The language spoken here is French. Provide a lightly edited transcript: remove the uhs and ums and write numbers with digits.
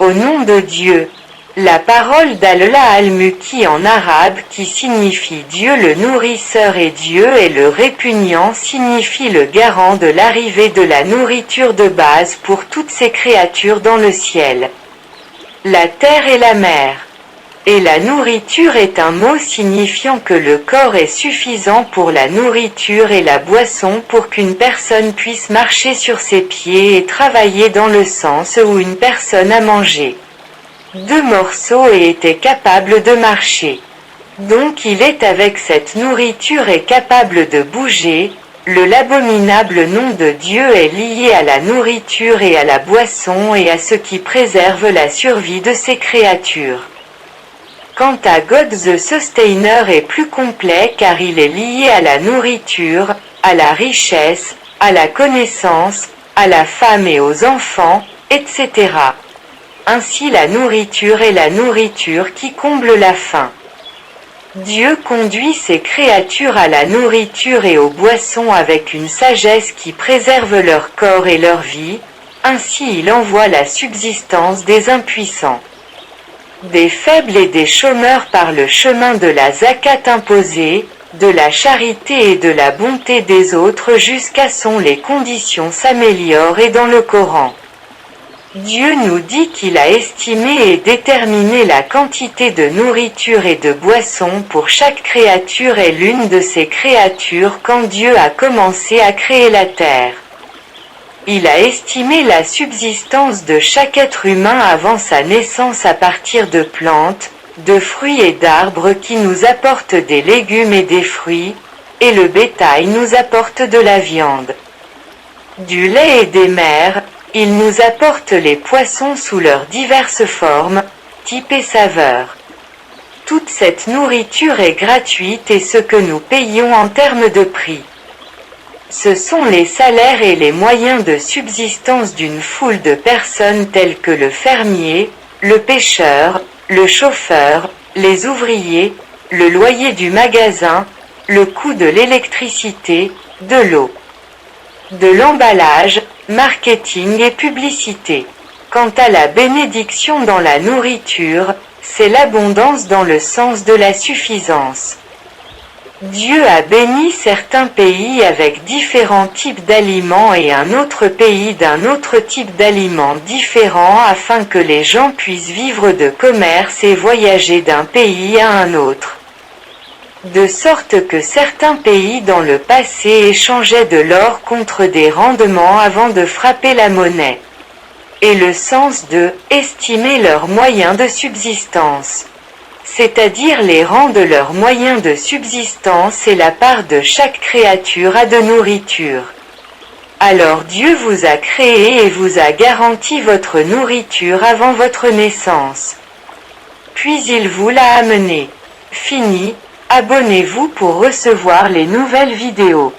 Au nom de Dieu. La parole d'Allah al-Muki en arabe qui signifie Dieu le nourrisseur et Dieu est le répugnant signifie le garant de l'arrivée de la nourriture de base pour toutes ces créatures dans le ciel, la terre et la mer. Et la nourriture est un mot signifiant que le corps est suffisant pour la nourriture et la boisson pour qu'une personne puisse marcher sur ses pieds et travailler dans le sens où une personne a mangé 2 morceaux et était capable de marcher. Donc il est avec cette nourriture et capable de bouger. L'abominable nom de Dieu est lié à la nourriture et à la boisson et à ce qui préserve la survie de ces créatures. Quant à God the Sustainer est plus complet car il est lié à la nourriture, à la richesse, à la connaissance, à la femme et aux enfants, etc. Ainsi la nourriture est la nourriture qui comble la faim. Dieu conduit ses créatures à la nourriture et aux boissons avec une sagesse qui préserve leur corps et leur vie, ainsi il envoie la subsistance des impuissants, des faibles et des chômeurs par le chemin de la zakat imposée, de la charité et de la bonté des autres jusqu'à ce que les conditions s'améliorent et dans le Coran. Dieu nous dit qu'il a estimé et déterminé la quantité de nourriture et de boisson pour chaque créature et l'une de ces créatures quand Dieu a commencé à créer la terre. Il a estimé la subsistance de chaque être humain avant sa naissance à partir de plantes, de fruits et d'arbres qui nous apportent des légumes et des fruits, et le bétail nous apporte de la viande, du lait et des mers. Il nous apporte les poissons sous leurs diverses formes, types et saveurs. Toute cette nourriture est gratuite et ce que nous payons en termes de prix. Ce sont les salaires et les moyens de subsistance d'une foule de personnes telles que le fermier, le pêcheur, le chauffeur, les ouvriers, le loyer du magasin, le coût de l'électricité, de l'eau, de l'emballage, marketing et publicité. Quant à la bénédiction dans la nourriture, c'est l'abondance dans le sens de la suffisance. Dieu a béni certains pays avec différents types d'aliments et un autre pays d'un autre type d'aliments différents afin que les gens puissent vivre de commerce et voyager d'un pays à un autre. De sorte que certains pays dans le passé échangeaient de l'or contre des rendements avant de frapper la monnaie. Et le sens de « estimer leurs moyens de subsistance », c'est-à-dire les rangs de leurs moyens de subsistance et la part de chaque créature à de nourriture. Alors Dieu vous a créé et vous a garanti votre nourriture avant votre naissance. Puis il vous l'a amené. Fini. Abonnez-vous pour recevoir les nouvelles vidéos.